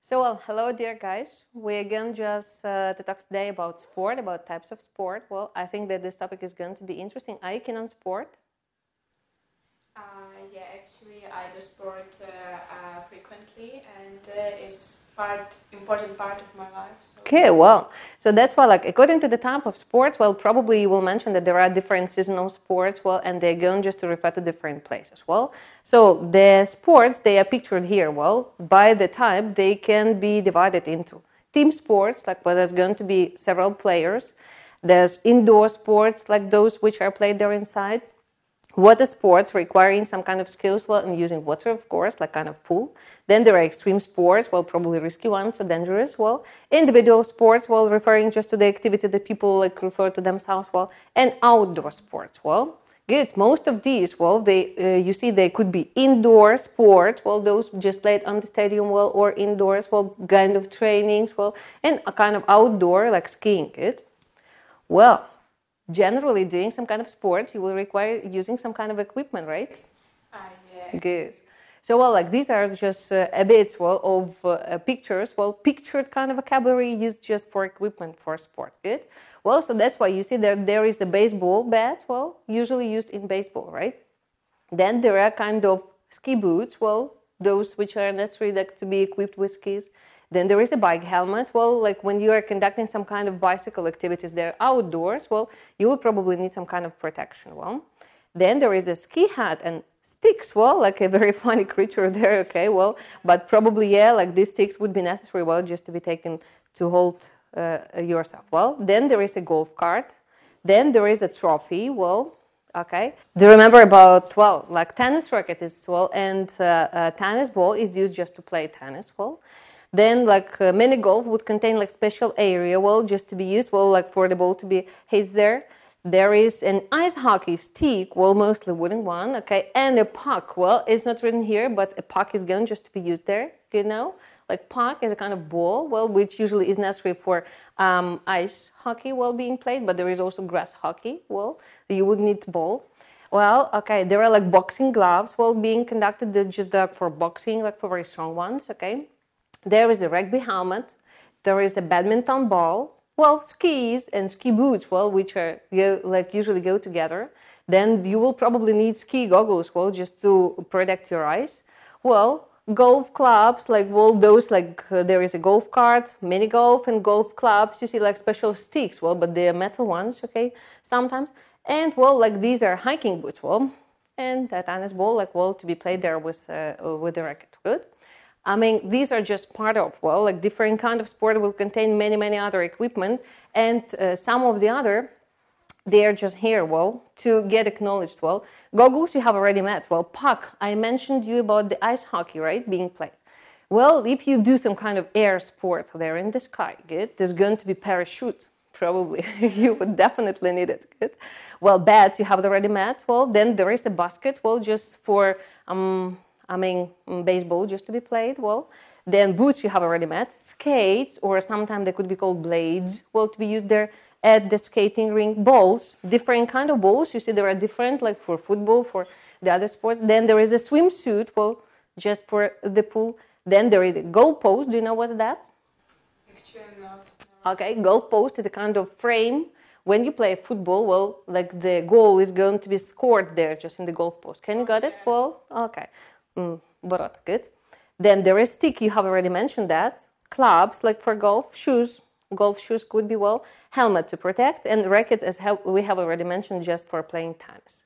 So, well, hello, dear guys. We're going just to talk today about sport, about types of sport. Well, I think that this topic is going to be interesting. Are you keen on sport? Yeah, actually, I do sport frequently, and it's important part of my life. So. Okay, well, so that's why, according to the type of sports, well, probably you will mention that there are different seasonal sports, well, and they're going just to refer to different places, well. So the sports, they are pictured here, well, by the type, they can be divided into team sports, where there's going to be several players. There's indoor sports, like those which are played there inside. Water sports requiring some kind of skills, well, and using water, of course, like kind of pool. Then there are extreme sports, well, probably risky ones, so dangerous, well. Individual sports, well, referring just to the activity that people refer to themselves, well. And outdoor sports, well. Good. Most of these, well, you see, they could be indoor sports, well, those just played on the stadium, well, or indoors, well, kind of trainings, well, and a kind of outdoor, like skiing, good. Well, generally doing some kind of sports, you will require using some kind of equipment, right? Yeah. Good. So, well, these are just a bit, well, of pictures, well, pictured kind of vocabulary used just for equipment for sport, good? Well, so that's why you see there is a baseball bat, well, usually used in baseball, right? Then there are kind of ski boots, well, those which are necessary to be equipped with skis. Then there is a bike helmet. Well, when you are conducting some kind of bicycle activities there outdoors, well, you will probably need some kind of protection. Well, then there is a ski hat and sticks. Well, like a very funny creature there. Okay, well, but probably, yeah, these sticks would be necessary, well, just to be taken to hold yourself. Well, then there is a golf cart. Then there is a trophy. Well, okay. Do you remember about, well, tennis racket is, well, and tennis ball is used just to play tennis. Well, then, mini golf would contain special area, well, just to be used, well, for the ball to be hit there. There is an ice hockey stick, well, mostly wooden one, okay, and a puck. Well, it's not written here, but a puck is going just to be used there, you know. Puck is a kind of ball, well, which usually is necessary for ice hockey, well, being played, but there is also grass hockey, well, you would need ball. Well, okay, there are boxing gloves, well, being conducted just for boxing, for very strong ones, okay. There is a rugby helmet. There is a badminton ball. Well, skis and ski boots, well, which are usually go together. Then you will probably need ski goggles, well, just to protect your eyes. Well, golf clubs, well, those there is a golf cart, mini golf, and golf clubs. You see, special sticks, well, but they are metal ones, okay, sometimes. And well, these are hiking boots, well, and a tennis ball, well, to be played there with the racket. Good. I mean, these are just part of, well, different kind of sport will contain many, many other equipment, and some of the other, they are just here, well, to get acknowledged, well. Goggles you have already met, well, puck, I mentioned you about the ice hockey, right, being played. Well, if you do some kind of air sport there in the sky, good, there's going to be parachute, probably, you would definitely need it, good. Well, bats you have already met, well, then there is a basket, well, just for, baseball just to be played, well. Then boots you have already met. Skates, or sometimes they could be called blades, well, to be used there at the skating rink. Balls, different kind of balls. You see there are different, for football, for the other sport. Then there is a swimsuit, well, just for the pool. Then there is a goal post. Do you know what's that? Actually not. Okay, goal post is a kind of frame. When you play football, well, the goal is going to be scored there, just in the goal post. Can you get it? Well, okay. Good. Then there is stick, you have already mentioned that. Clubs, for golf shoes. Golf shoes could be, well, helmet to protect, and racket, as we have already mentioned, just for playing tennis.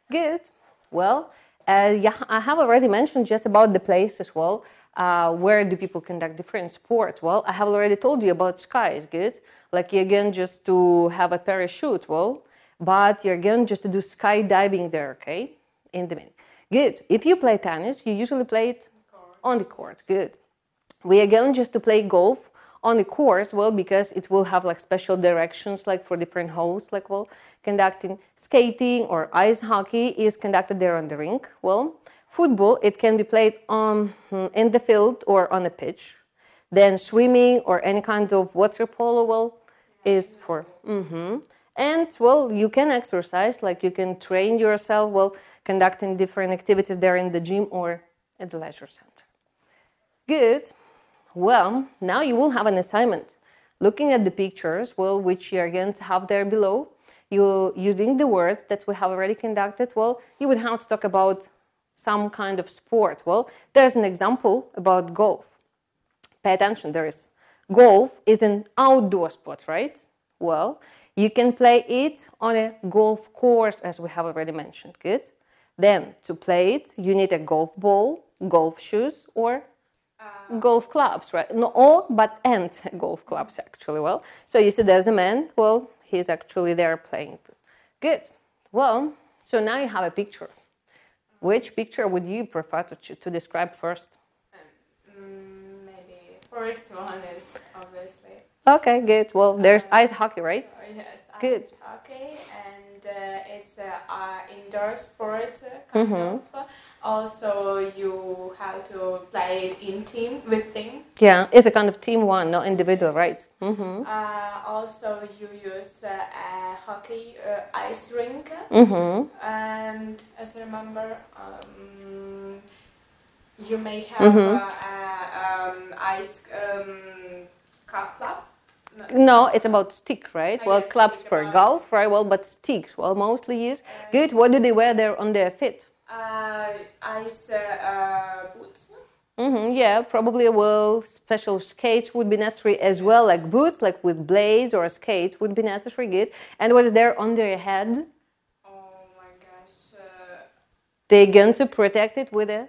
Good. Well, I have already mentioned just about the places, well, where do people conduct different sports. Well, I have already told you about skies, good. You're going just to have a parachute, well, but you're going just to do skydiving there, okay, in the minute. Good. If you play tennis, you usually play it on the court. Good. We are going just to play golf on the course, well, because it will have special directions, for different holes, well, conducting. Skating or ice hockey is conducted there on the rink. Well, football, it can be played in the field or on a pitch. Then swimming or any kind of water polo, well, is for. And well, you can exercise, you can train yourself, well, conducting different activities there in the gym or at the leisure center. Good. Well, now you will have an assignment. Looking at the pictures, well, which you are going to have there below, you using the words that we have already conducted, well, you would have to talk about some kind of sport. Well, there's an example about golf. Pay attention, golf is an outdoor sport, right? Well, you can play it on a golf course, as we have already mentioned. Good. Then, to play it, you need a golf ball, golf shoes, or golf clubs, right? No, and golf clubs, actually. Well, so you see there's a man, well, he's actually there playing. Good. Well, so now you have a picture. Which picture would you prefer to describe first? Maybe first one is obviously. Okay, good. Well, there's ice hockey, right? Yes, good. Ice hockey, and it's an indoor sport kind of. Also, you have to play it in team with team. Yeah, it's a kind of team one, not individual, right? Also, you use a hockey ice rink, and as I remember, you may have ice club. No, it's about stick, right? Well, clubs for golf, right? Well, but sticks, well, mostly used. Good. What do they wear there on their feet? Ice boots. Yeah, probably. Well, special skates would be necessary as well, like boots, like with blades or skates would be necessary. Good. And what is there on their head? Oh my gosh. They're going to protect it with a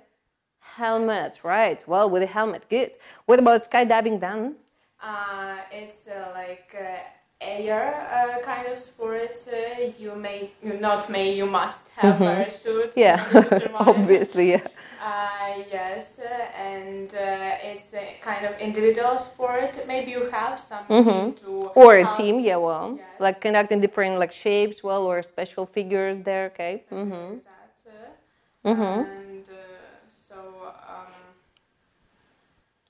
helmet, right? Well, with a helmet. Good. What about skydiving then? It's like air kind of sport. You must have a parachute. Yeah, obviously, yeah. Yes, and it's a kind of individual sport. Maybe you have some team to... Or a team, yeah, well, yes. like conducting different like shapes, well, or special figures there, okay. And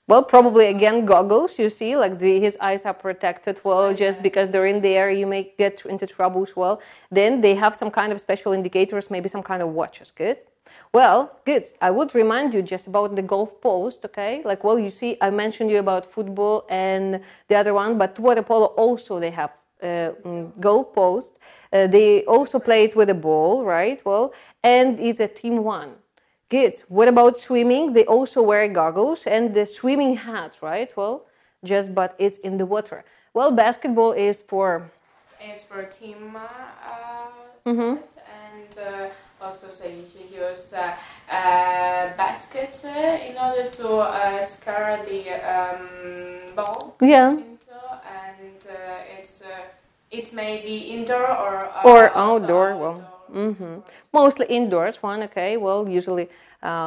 well, probably again goggles. You see, like his eyes are protected. Well, just because they're in the air, you may get into troubles. Well, then they have some kind of special indicators, maybe some kind of watches. Good. Well, good. I would remind you just about the golf post. Okay, like well, you see, I mentioned you about football and the other one, but water polo also they have golf post. They also play it with a ball, right? Well, and it's a team one. Good. What about swimming? They also wear goggles and the swimming hat, right? Well, but it's in the water. Well, basketball is for... It's for team sport, and also so you use a basket in order to scare the ball into, and it may be indoor or outdoor. Well. Mostly indoors one, okay, well, usually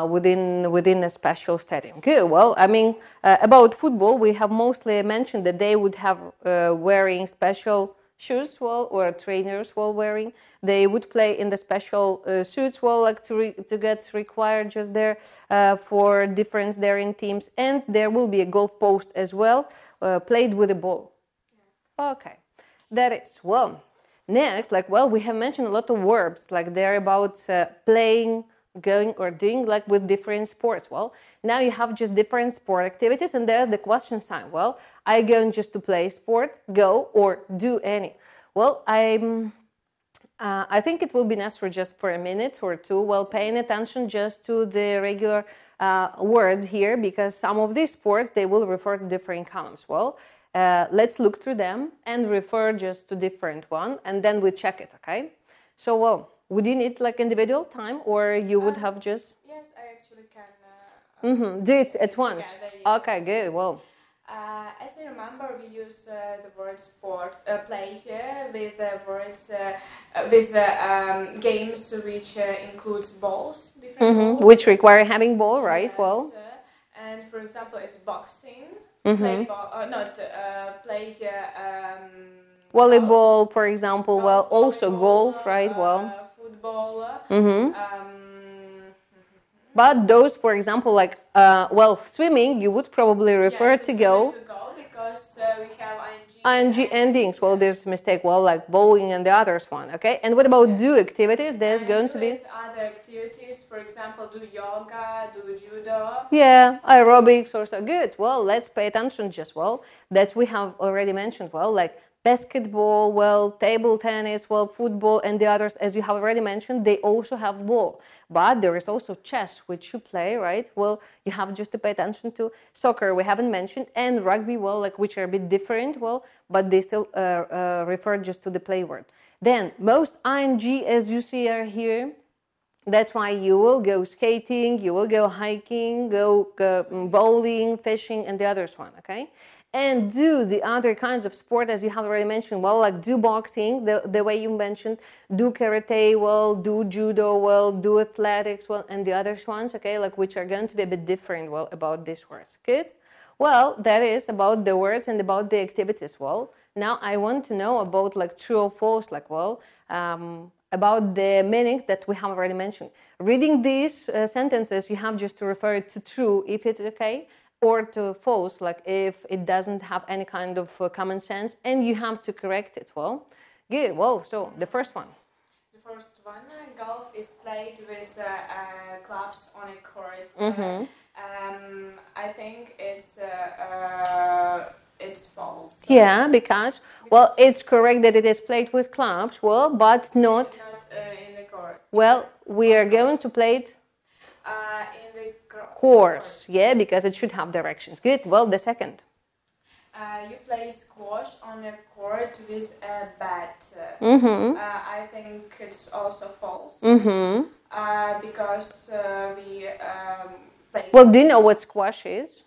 within a special stadium. Good, well, I mean, about football, we have mostly mentioned that they would have wearing special shoes, well, or trainers while wearing. They would play in the special suits, well, like to get required just there for difference there in teams. And there will be a golf post as well, played with a ball. Okay, that is, well... Next, like, well, we have mentioned a lot of verbs, like they're about playing, going, or doing, like with different sports. Well, now you have just different sport activities, and there's the question sign. Well, are you going just to play sport, go, or do any? Well, I think it will be necessary just for a minute or two, well, paying attention just to the regular words here, because some of these sports, they will refer to different columns. Well, let's look through them and refer just to different one, and then we check it, okay? So, well, would you need like individual time, or you would have just... Yes, I actually can... do it at once. Together, okay, good, well... As I remember, we use the word sport, play here with words, with games which includes balls, different balls. Which require having ball, right? Yes, well... and for example, it's boxing. Play volleyball, for example. Golf, well, also golf, right? Well, football. But those, for example, like well, swimming, you would probably refer to go. Because we have ing endings. Well, there's a mistake. Well, like bowling and the others one. Okay. And what about do activities? There's going to be other activities. for example, do yoga, do judo. Yeah, aerobics or so. Good. Well, let's pay attention just well. That's we have already mentioned. Well, like basketball, well, table tennis, well, football, and the others, as you have already mentioned, they also have ball. But there is also chess, which you play, right? Well, you have just to pay attention to soccer. We haven't mentioned, and rugby, well, like which are a bit different, well, but they still refer just to the play word. Then most ing, as you see, are here. That's why you will go skating, you will go hiking, go bowling, fishing, and the others one, okay? And do the other kinds of sport, as you have already mentioned, well, like do boxing, the way you mentioned, do karate, well, do judo, well, do athletics, well, and the other ones, okay, like which are going to be a bit different, well, about these words. Good? Well, that is about the words and about the activities, well. Now I want to know about like true or false, like, well, about the meanings that we have already mentioned. Reading these sentences, you have just to refer it to true if it's okay, or to false, like if it doesn't have any kind of common sense, and you have to correct it. Well, good. Well, so the first one. The first one, golf is played with clubs on a court. I think it's false. Yeah, because, well, it's correct that it is played with clubs, well, but not in the court. Well, we are going to play it In the course, yeah, because it should have directions. Good. Well, the second. You play squash on a court with a bat. I think it's also false. Because we play. Well, do you know what squash is?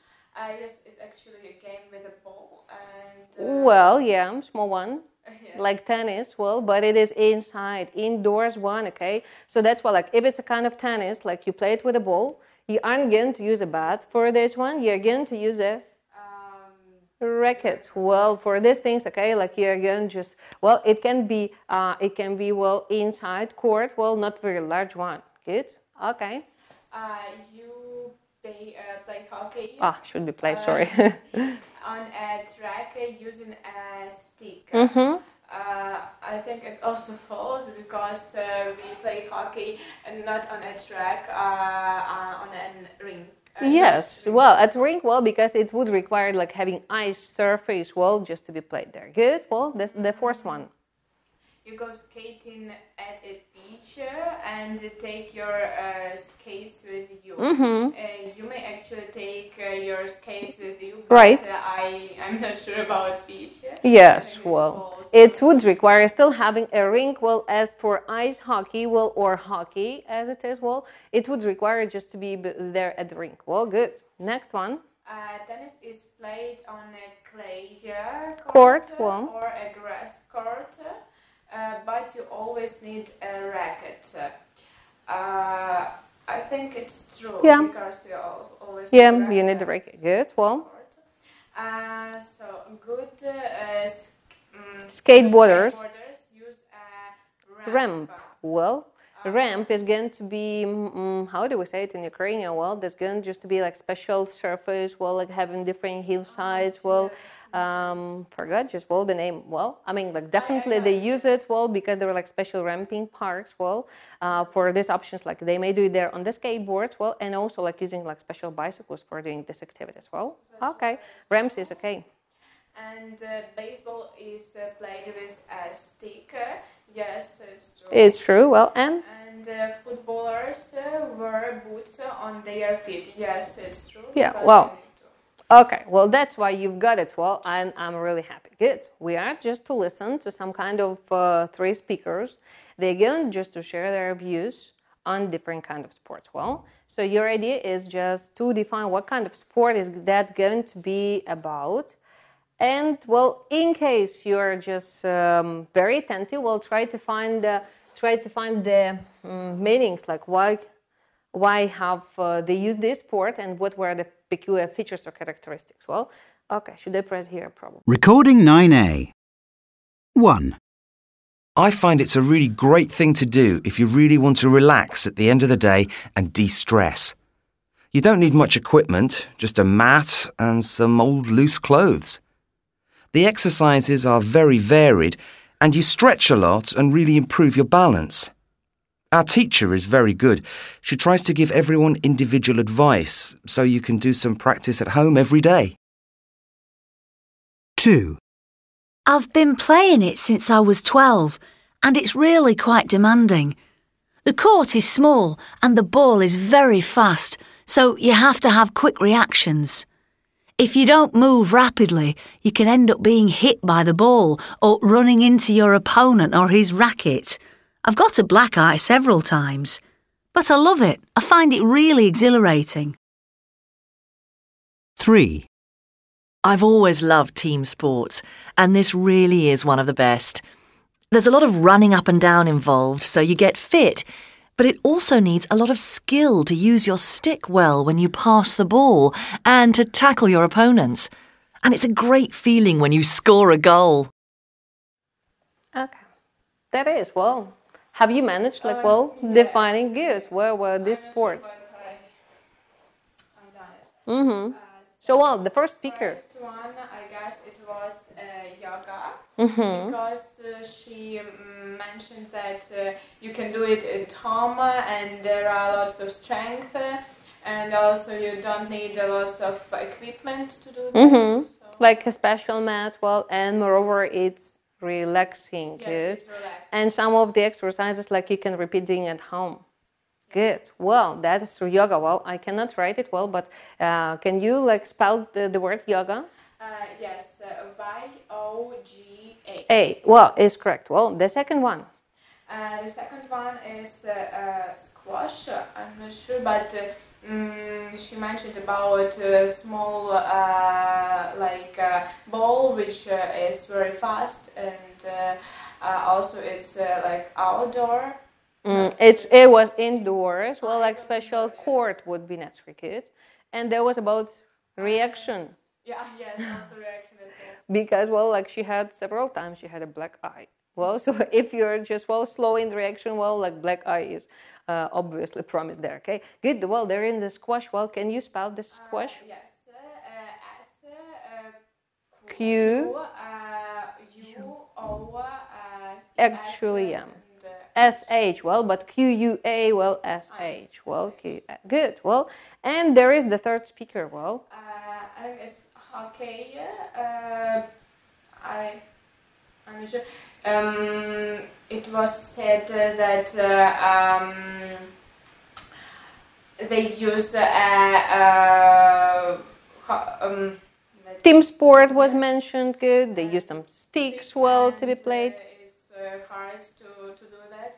Yes, it's actually a game with a ball and. Well, yeah, small one. Yes. Like tennis, well, but it is inside, indoors one, okay? So that's why, like, if it's a kind of tennis, like you play it with a ball, you aren't going to use a bat for this one, you're going to use a racket. Well, for these things, okay, like you're going to just, well, it can be, well, inside court, well, not very large one. Good? Okay. You play hockey. Should be play, sorry. On a track using a stick. I think it's also false because we play hockey and not on a track, on a ring. Yes, well, at rink, well, because it would require like having ice surface, well, just to be played there. Good. Well, that's the fourth one. You go skating at a beach and take your skates with you. You may actually take your skates with you, but right. I'm not sure about beach. Yes, well, it would require still having a rink. Well, as for ice hockey, well, or hockey as it is, well, it would require just to be there at the rink. Well, good. Next one. Tennis is played on a clay court or a grass court. But you always need a racket. I think it's true because you always need a racket. You need a racket. Good. Well, so good skateboarders use a ramp. Well, ramp is going to be how do we say it in Ukrainian? Well, there's going just to be like special surface. Well, like having different hillsides. Well. Forgot just well the name. Well, I mean, like definitely they use it well because there were like special ramping parks. Well, for these options, like they may do it there on the skateboards. Well, and also like using like special bicycles for doing this activity as well. Okay, ramps is okay. And baseball is played with a stick. Yes, it's true. It's true. Well, and footballers wear boots on their feet. Yes, it's true. Yeah. Well. Okay, well, that's why you've got it. Well, I'm really happy. Good. We are just to listen to some kind of three speakers. They're going just to share their views on different kind of sports. Well, so your idea is just to define what kind of sport is that going to be about. And, well, in case you're just very attentive, well, try to find the meanings, like why have they used this sport and what were the peculiar features or characteristics. Well, okay, should I press here? Probably. Recording 9A. 1. I find it's a really great thing to do if you really want to relax at the end of the day and de-stress. You don't need much equipment, just a mat and some old loose clothes. The exercises are very varied and you stretch a lot and really improve your balance. Our teacher is very good. She tries to give everyone individual advice, so you can do some practice at home every day. 2. I've been playing it since I was 12, and it's really quite demanding. The court is small and the ball is very fast, so you have to have quick reactions. If you don't move rapidly, you can end up being hit by the ball or running into your opponent or his racket. I've got a black eye several times, but I love it. I find it really exhilarating. 3. I've always loved team sports, and this really is one of the best. There's a lot of running up and down involved, so you get fit, but it also needs a lot of skill to use your stick well when you pass the ball and to tackle your opponents. And it's a great feeling when you score a goal. Okay. That is, well, have you managed, defining good? Where were these sports? So, well, the first speaker. First one, I guess it was yoga, because she mentioned that you can do it at home and there are lots of strength, and also you don't need a lot of equipment to do that. So. Like a special mat, well, and moreover, it's relaxing. Yes, good. it's relaxing. And some of the exercises, like you can repeat doing at home. Good. Well, that is through yoga. Well, I cannot write it well, but can you spell the word yoga? Yes, Y-O-G-A. A. Well, is correct. Well, the second one. The second one is squash. I'm not sure, but she mentioned about a small ball which is very fast, and also it's outdoor. It was indoors. Well, special court would be necessary, kids. And there was about reaction. Yeah, yes, also reaction as well. Because, she had several times, she had a black eye. Well, so if you're just, slow in the reaction, black eye is obviously promised there, okay? Good. Well, they're in the squash. Well, can you spell the squash? Yes, Q. U-O. Actually, yeah. S-H, well, but Q-U-A, well, S-H, well, Q, good, well, and there is the third speaker, well. I think it's hockey, I'm not sure. It was said that they use team sport was mentioned, good, they use some sticks, well, to be played. It's hard to do that.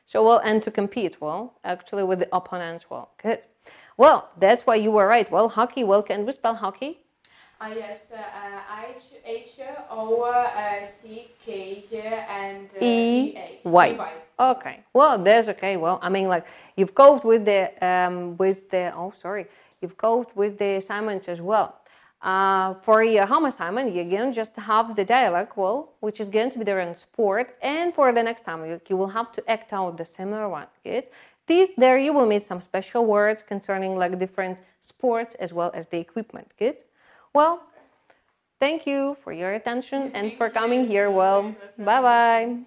So, well, and to compete, well, actually with the opponents, well, good. Well, that's why you were right. Well, hockey, well, can we spell hockey? Yes, H-O-C-K and E-Y. Okay, well, that's okay. Well, I mean, you've coped with the you've coped with the assignments as well. For your home assignment, you're going to just have the dialogue, well, which is going to be there in sport, and for the next time, you will have to act out the similar one, good? There you will meet some special words concerning different sports as well as the equipment, good? Well, thank you for your attention and for coming here, well, bye-bye.